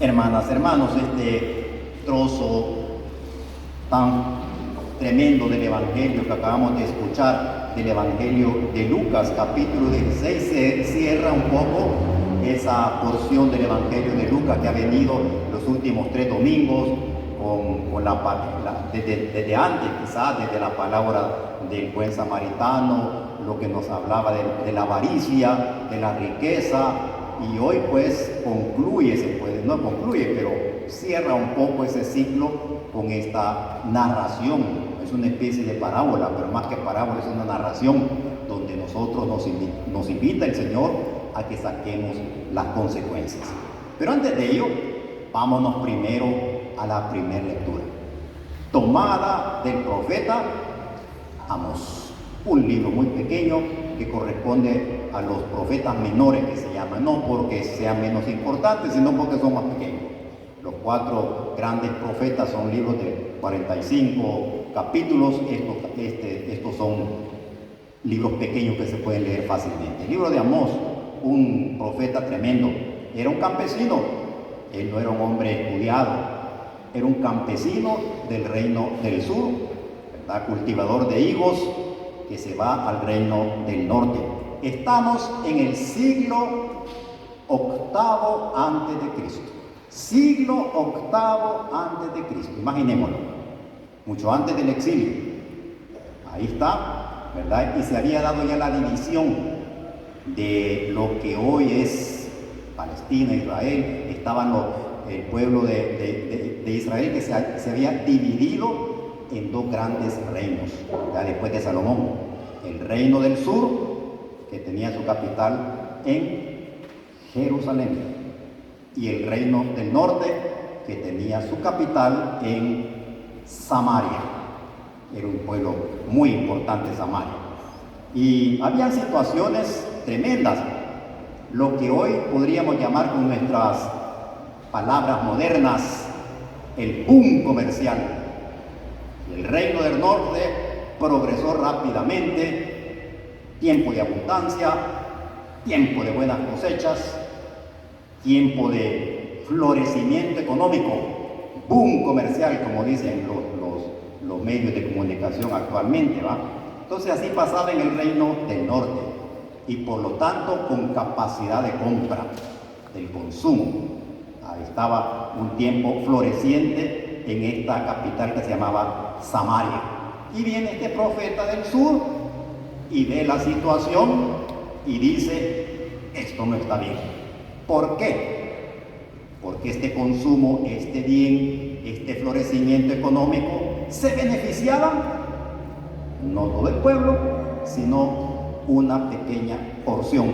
Hermanas, hermanos, este trozo tan tremendo del Evangelio que acabamos de escuchar, del Evangelio de Lucas, capítulo 16, se cierra un poco esa porción del Evangelio de Lucas que ha venido los últimos 3 domingos desde antes, quizás desde la palabra del buen samaritano, lo que nos hablaba de la avaricia, de la riqueza, y hoy pues concluye, no concluye, pero cierra un poco ese ciclo con esta narración. Es una especie de parábola, pero más que parábola es una narración donde nosotros nos invita el Señor a que saquemos las consecuencias. Pero antes de ello, vámonos primero a la primera lectura, tomada del profeta Amós, un libro muy pequeño que corresponde a los profetas menores, que se llaman, no porque sean menos importantes, sino porque son más pequeños. Los 4 grandes profetas son libros de 45 capítulos, estos son libros pequeños que se pueden leer fácilmente. El libro de Amós, un profeta tremendo, era un campesino, él no era un hombre estudiado, era un campesino del reino del sur, ¿verdad? Cultivador de higos, que se va al reino del norte. Estamos en el siglo VIII antes de Cristo. Siglo VIII antes de Cristo, imaginémoslo, mucho antes del exilio. Ahí está, ¿verdad? Y se había dado ya la división de lo que hoy es Palestina, Israel. Estaban el pueblo de Israel que se había dividido en 2 grandes reinos, ya después de Salomón. El reino del sur, que tenía su capital en Jerusalén, y el reino del norte, que tenía su capital en Samaria. Era un pueblo muy importante, Samaria. Y habían situaciones tremendas, lo que hoy podríamos llamar con nuestras palabras modernas el boom comercial. El reino del norte progresó rápidamente, tiempo de abundancia, tiempo de buenas cosechas, tiempo de florecimiento económico, boom comercial, como dicen los medios de comunicación actualmente, ¿va? Entonces así pasaba en el reino del norte, y por lo tanto con capacidad de compra, del consumo. Ahí estaba un tiempo floreciente en esta capital que se llamaba Samaria. Y viene este profeta del sur y ve la situación y dice: esto no está bien. ¿Por qué? Porque este consumo, este bien, este florecimiento económico se beneficiaban no todo el pueblo, sino una pequeña porción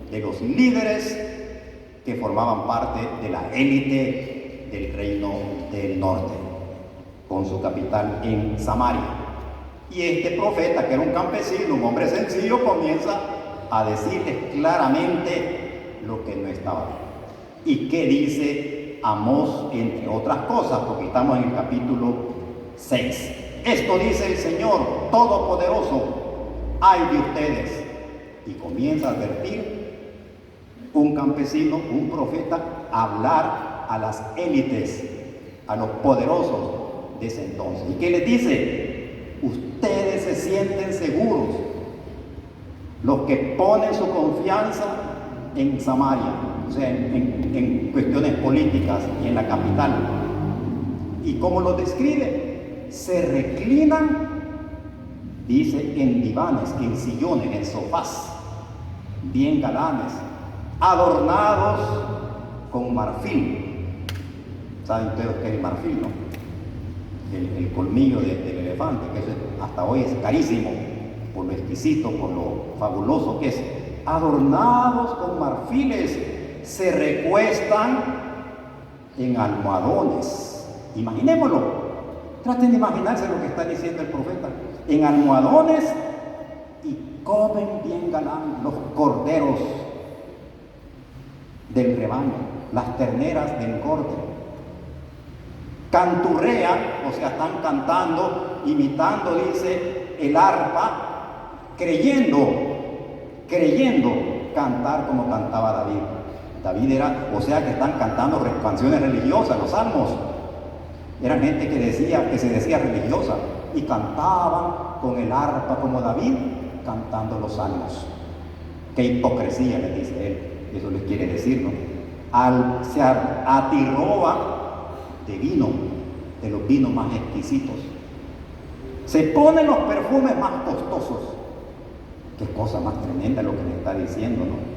de los líderes que formaban parte de la élite del reino del norte, con su capital en Samaria. Y este profeta, que era un campesino, un hombre sencillo, comienza a decirles claramente lo que no estaba bien. ¿Y qué dice Amós, entre otras cosas? Porque estamos en el capítulo 6. Esto dice el Señor Todopoderoso: ay de ustedes. Y comienza a advertir un campesino, un profeta, a hablar a las élites, a los poderosos de ese entonces. ¿Y qué les dice? Ustedes se sienten seguros, los que ponen su confianza en Samaria, o sea, en cuestiones políticas y en la capital. ¿Y cómo lo describe? Se reclinan, dice, en divanes, en sillones, en sofás, bien galanes, adornados con marfil. ¿Saben ustedes qué es el marfil, no? El colmillo del elefante, que eso hasta hoy es carísimo, por lo exquisito, por lo fabuloso que es. Adornados con marfiles, se recuestan en almohadones. Imaginémoslo, traten de imaginarse lo que está diciendo el profeta. En almohadones, y comen bien galán los corderos del rebaño, las terneras del corte. Canturrean, o sea, están cantando, imitando, dice, el arpa, creyendo cantar como cantaba David. David era, o sea que están cantando canciones religiosas, los salmos. Eran gente que se decía religiosa y cantaban con el arpa como David, cantando los salmos. Qué hipocresía, le dice él, eso les quiere decir, ¿no? Se atirroba de vino, de los vinos más exquisitos. Se ponen los perfumes más costosos. Qué cosa más tremenda lo que le está diciendo, ¿no?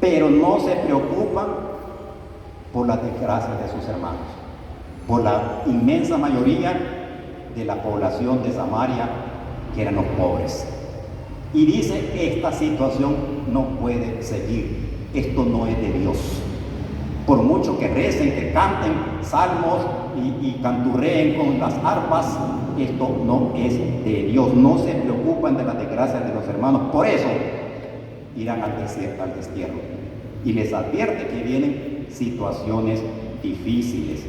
Pero no se preocupan por las desgracias de sus hermanos, por la inmensa mayoría de la población de Samaria, que eran los pobres. Y dice, esta situación no puede seguir, esto no es de Dios. Por mucho que recen, que canten salmos y canturreen con las arpas, esto no es de Dios. No se preocupan de las desgracias de los hermanos, por eso irán al destierro. Y les advierte que vienen situaciones difíciles.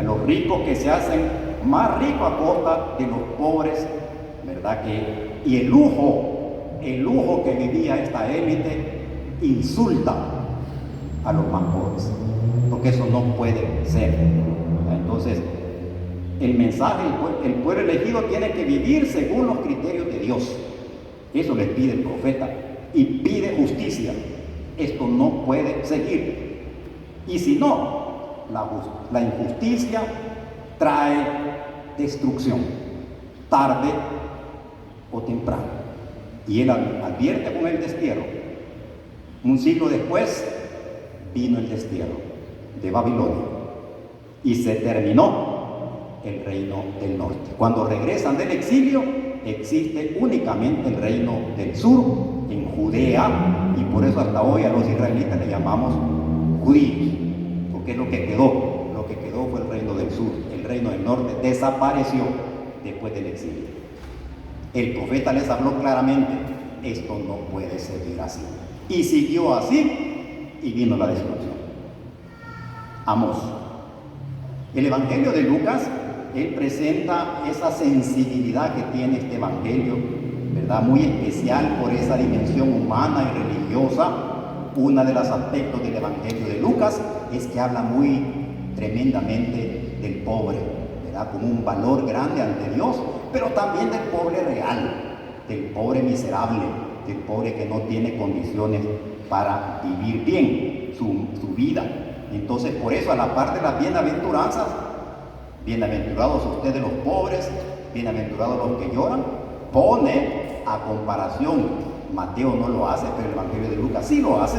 Los ricos que se hacen más ricos a costa de los pobres, ¿verdad? Y el lujo que vivía esta élite insulta a los más pobres, porque eso no puede ser. Entonces, el mensaje, el pueblo elegido tiene que vivir según los criterios de Dios. Eso les pide el profeta, y pide justicia. Esto no puede seguir. Y si no, la injusticia trae destrucción, tarde o temprano. Y él advierte con el destierro. Un siglo después vino el destierro de Babilonia y se terminó el reino del norte. Cuando regresan del exilio, existe únicamente el reino del sur, en Judea, y por eso hasta hoy a los israelitas le llamamos judíos, porque es lo que quedó. Lo que quedó fue el reino del sur. El reino del norte desapareció después del exilio. El profeta les habló claramente, esto no puede seguir así. Y siguió así, y vino la destrucción. Amós. El Evangelio de Lucas, él presenta esa sensibilidad que tiene este Evangelio, ¿verdad? Muy especial por esa dimensión humana y religiosa. Uno de los aspectos del Evangelio de Lucas es que habla muy tremendamente del pobre, ¿verdad? Como un valor grande ante Dios, pero también del pobre real, del pobre miserable, del pobre que no tiene condiciones para vivir bien su vida. Entonces, por eso, a la par de las bienaventuranzas, bienaventurados ustedes los pobres, bienaventurados los que lloran, pone a comparación, Mateo no lo hace, pero el Evangelio de Lucas sí lo hace,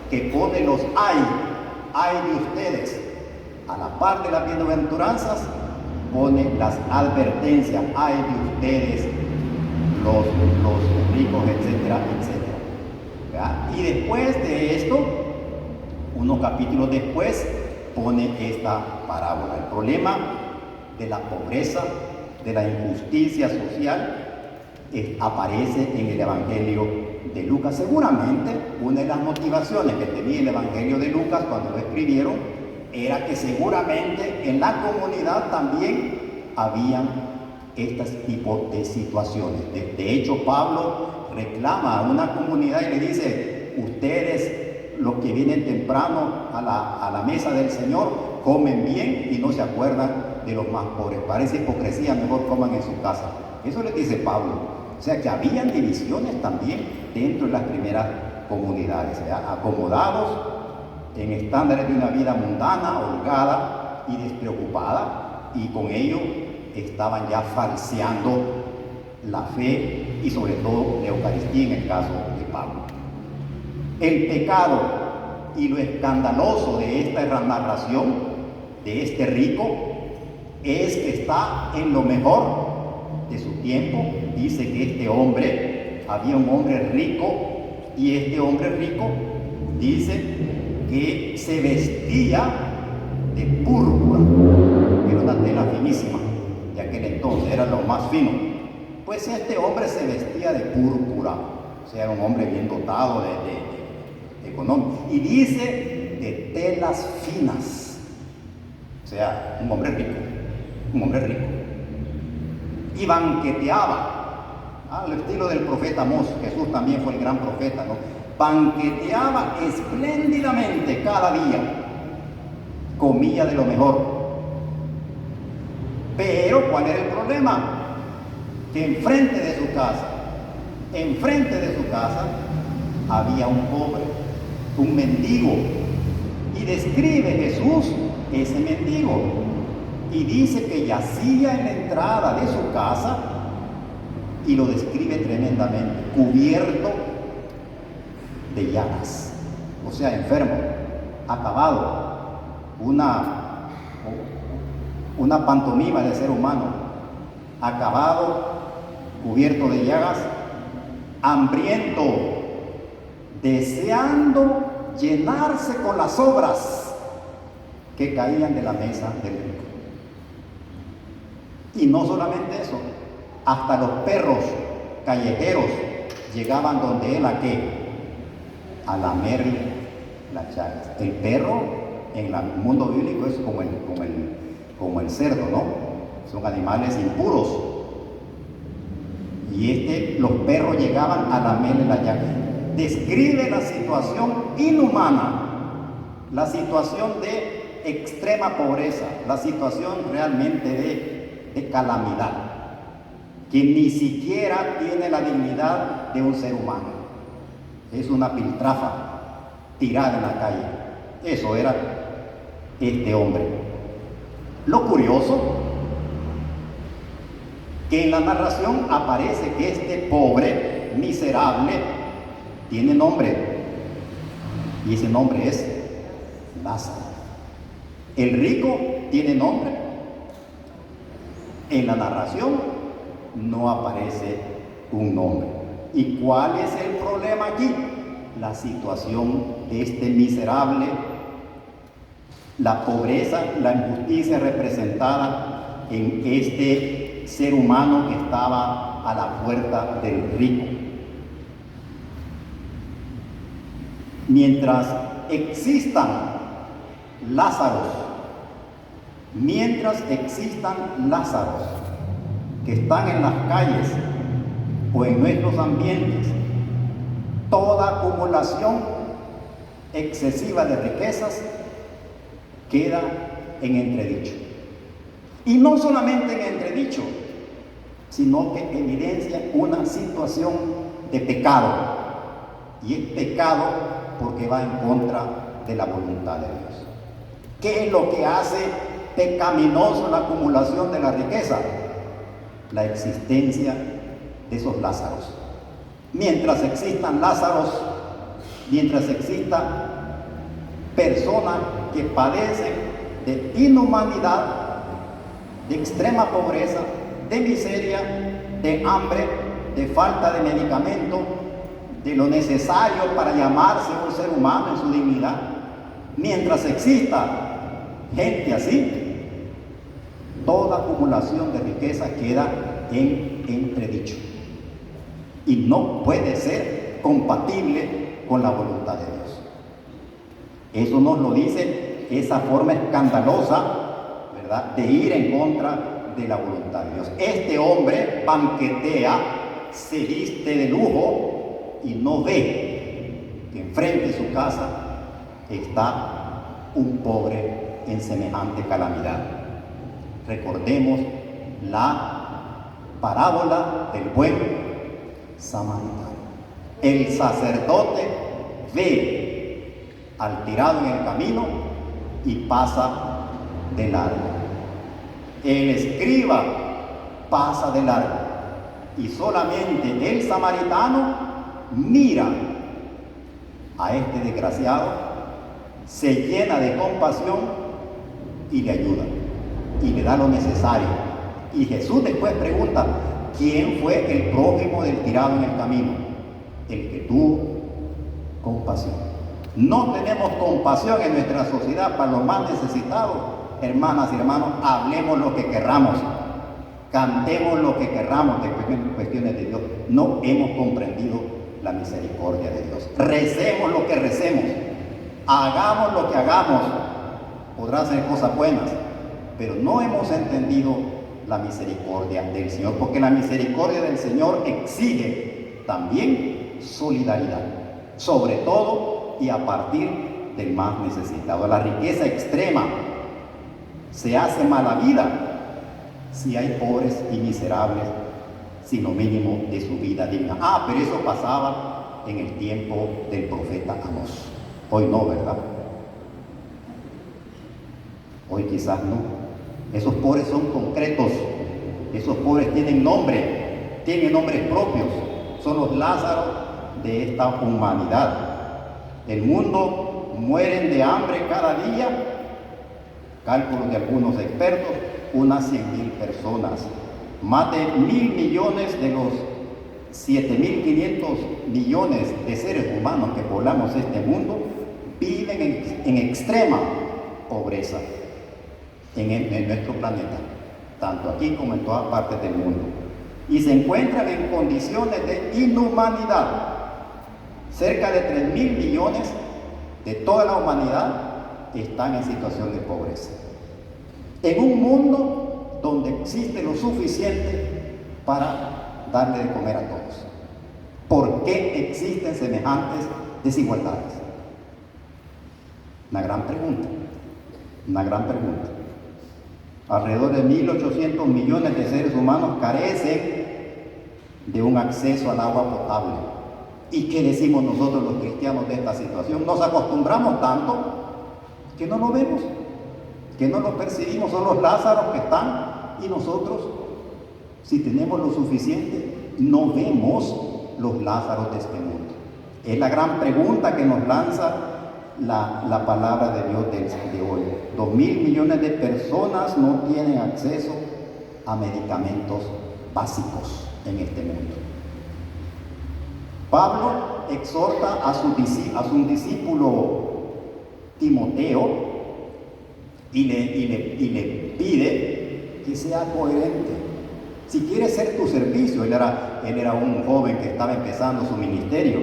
que pone los ay de ustedes. A la par de las bienaventuranzas, pone las advertencias, ay de ustedes, los ricos, etcétera, etcétera. ¿Verdad? Y después de esto, unos capítulos después, pone esta parábola. El problema de la pobreza, de la injusticia social, aparece en el Evangelio de Lucas. Seguramente una de las motivaciones que tenía el Evangelio de Lucas cuando lo escribieron era que seguramente en la comunidad también habían estos tipos de situaciones. De hecho, Pablo reclama a una comunidad y le dice, ustedes, los que vienen temprano a la mesa del Señor, comen bien y no se acuerdan de los más pobres. Parece hipocresía, mejor coman en su casa. Eso les dice Pablo. O sea que habían divisiones también dentro de las primeras comunidades, acomodados en estándares de una vida mundana, holgada y despreocupada, y con ello estaban ya falseando la fe y sobre todo la Eucaristía en el caso de Pablo. El pecado y lo escandaloso de esta narración de este rico es que está en lo mejor de su tiempo. Dice que este hombre, había un hombre rico, y este hombre rico dice que se vestía de púrpura, era una tela finísima de aquel entonces, era lo más fino. Pues este hombre se vestía de púrpura, o sea, era un hombre bien dotado de económico, y dice de telas finas, o sea, un hombre rico, y banqueteaba al estilo del profeta Amós. Jesús también fue el gran profeta, ¿no? banqueteaba espléndidamente cada día, comía de lo mejor. Pero ¿cuál era el problema? Que enfrente de su casa, había un pobre, un mendigo. Y describe Jesús ese mendigo. Y dice que yacía en la entrada de su casa, y lo describe tremendamente, cubierto de llagas, o sea, enfermo, acabado, una pantomima de ser humano, acabado, cubierto de llagas, hambriento, deseando llenarse con las sobras que caían de la mesa del rico. Y no solamente eso, hasta los perros callejeros llegaban donde él, ¿a qué? A lamerle las llagas. El perro en el mundo bíblico es como el cerdo, ¿no? Son animales impuros. Y los perros llegaban a lamerle las llagas. Describe la situación inhumana, la situación de extrema pobreza, la situación realmente de calamidad, que ni siquiera tiene la dignidad de un ser humano. Es una piltrafa tirada en la calle. Eso era este hombre. Lo curioso, que en la narración aparece que este pobre, miserable, tiene nombre, y ese nombre es Lázaro. El rico tiene nombre. En la narración no aparece un nombre. ¿Y cuál es el problema aquí? La situación de este miserable, la pobreza, la injusticia representada en este ser humano que estaba a la puerta del rico. Mientras existan Lázaros que están en las calles o en nuestros ambientes, toda acumulación excesiva de riquezas queda en entredicho. Y no solamente en entredicho, sino que evidencia una situación de pecado. Y es pecado porque va en contra de la voluntad de Dios. ¿Qué es lo que hace pecaminoso la acumulación de la riqueza? La existencia de esos Lázaros. Mientras existan Lázaros, mientras existan personas que padecen de inhumanidad, de extrema pobreza, de miseria, de hambre, de falta de medicamento, de lo necesario para llamarse un ser humano en su dignidad, mientras exista gente así, toda acumulación de riqueza queda en entredicho y no puede ser compatible con la voluntad de Dios. Eso nos lo dice esa forma escandalosa, ¿verdad?, de ir en contra de la voluntad de Dios. Este hombre banquetea, se viste de lujo y no ve que enfrente de su casa está un pobre en semejante calamidad. Recordemos la parábola del buen samaritano. El sacerdote ve al tirado en el camino y pasa de largo. El escriba pasa de largo. Y solamente el samaritano mira a este desgraciado, se llena de compasión y le ayuda y le da lo necesario. Y Jesús después pregunta: ¿quién fue el prójimo del tirado en el camino? El que tuvo compasión. No tenemos compasión en nuestra sociedad para los más necesitados. Hermanas y hermanos, hablemos lo que querramos, cantemos lo que querramos de cuestiones de Dios. No hemos comprendido la misericordia de Dios. Recemos lo que recemos, hagamos lo que hagamos. Podrá ser cosas buenas, pero no hemos entendido la misericordia del Señor, porque la misericordia del Señor exige también solidaridad. sobre todo y a partir del más necesitado. La riqueza extrema se hace mala vida si hay pobres y miserables sin lo mínimo de su vida digna. Pero eso pasaba en el tiempo del profeta Amós. Hoy no, ¿verdad? Hoy quizás no. Esos pobres son concretos. Esos pobres tienen nombre, tienen nombres propios. Son los Lázaros de esta humanidad. El mundo mueren de hambre cada día. Cálculos de algunos expertos, unas 100,000 personas. Más de 1.000 millones de los 7.500 millones de seres humanos que poblamos este mundo viven en extrema pobreza en nuestro planeta, tanto aquí como en todas partes del mundo, y se encuentran en condiciones de inhumanidad. Cerca de 3.000 millones de toda la humanidad están en situación de pobreza, en un mundo donde existe lo suficiente para darle de comer a todos. ¿Por qué existen semejantes desigualdades? Una gran pregunta, una gran pregunta. Alrededor de 1.800 millones de seres humanos carecen de un acceso al agua potable. ¿Y qué decimos nosotros los cristianos de esta situación? Nos acostumbramos tanto que no lo vemos, que no lo percibimos. Son los Lázaros que están, y nosotros, si tenemos lo suficiente, no vemos los Lázaros de este mundo. Es la gran pregunta que nos lanza la palabra de Dios de hoy. 2.000 millones de personas no tienen acceso a medicamentos básicos en este mundo. Pablo exhorta a su discípulo Timoteo y le pide que sea coherente. Si quiere ser tu servicio, él era un joven que estaba empezando su ministerio,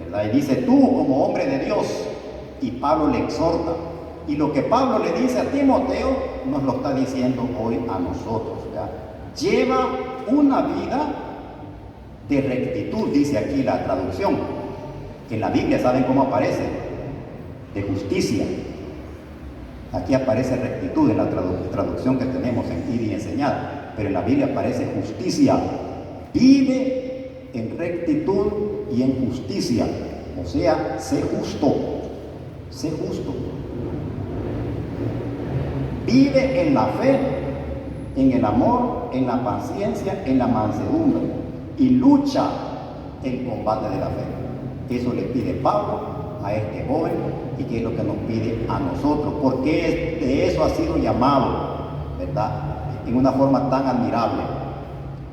¿verdad? Y dice, tú como hombre de Dios, y Pablo le exhorta. Y lo que Pablo le dice a Timoteo, nos lo está diciendo hoy a nosotros, ¿verdad? Lleva una vida de rectitud, dice aquí la traducción. En la Biblia, ¿saben cómo aparece? De justicia. Aquí aparece rectitud en la traducción que tenemos en Ir y Enseñar, pero en la Biblia aparece justicia. Vive en rectitud y en justicia, o sea, sé justo, sé justo. Vive en la fe, en el amor, en la paciencia, en la mansedumbre, y lucha el combate de la fe. Eso le pide Pablo a este joven, y que es lo que nos pide a nosotros, porque de eso ha sido llamado, ¿verdad? En una forma tan admirable.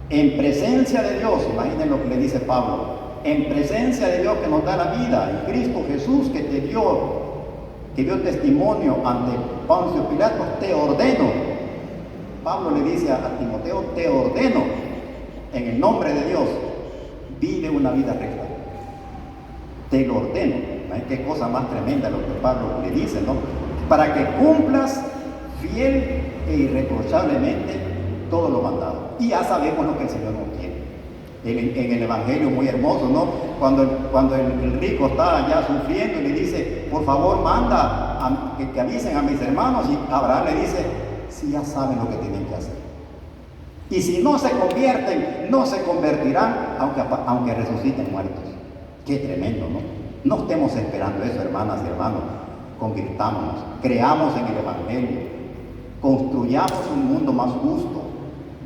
En presencia de Dios, imaginen lo que le dice Pablo, en presencia de Dios que nos da la vida, en Cristo Jesús que dio testimonio ante Poncio Pilato, te ordeno. Pablo le dice a Timoteo, te ordeno, en el nombre de Dios, vive una vida recta. Te lo ordeno. Qué cosa más tremenda lo que Pablo le dice, ¿no? Para que cumplas fiel e irreprochablemente todo lo mandado. Y ya sabemos lo que el Señor nos quiere. En el Evangelio muy hermoso, ¿no? Cuando el rico está ya sufriendo y le dice, por favor manda que avisen a mis hermanos, y Abraham le dice, si ya saben lo que tienen que hacer. Y si no se convierten, no se convertirán, aunque resuciten muertos. Qué tremendo, ¿no? No estemos esperando eso, hermanas y hermanos. Convirtámonos, creamos en el Evangelio, construyamos un mundo más justo,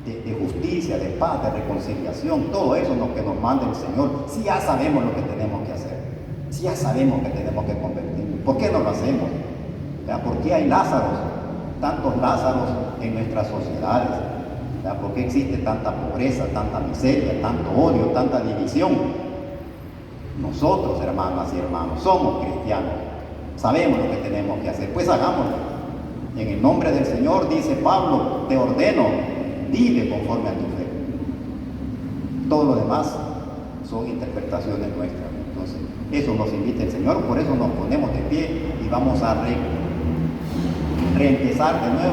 de justicia, de paz, de reconciliación. Todo eso es lo que nos manda el Señor. Si ya sabemos lo que tenemos que hacer, si ya sabemos que tenemos que convertirnos, ¿por qué no lo hacemos? ¿Por qué hay Lázaros, tantos Lázaros en nuestras sociedades? ¿Por qué existe tanta pobreza, tanta miseria, tanto odio, tanta división? Nosotros, hermanas y hermanos, somos cristianos, sabemos lo que tenemos que hacer, pues hagámoslo. En el nombre del Señor, dice Pablo, te ordeno, vive conforme a tu fe. Todo lo demás son interpretaciones nuestras. Entonces, eso nos invita el Señor, por eso nos ponemos de pie y vamos a reempezar de nuevo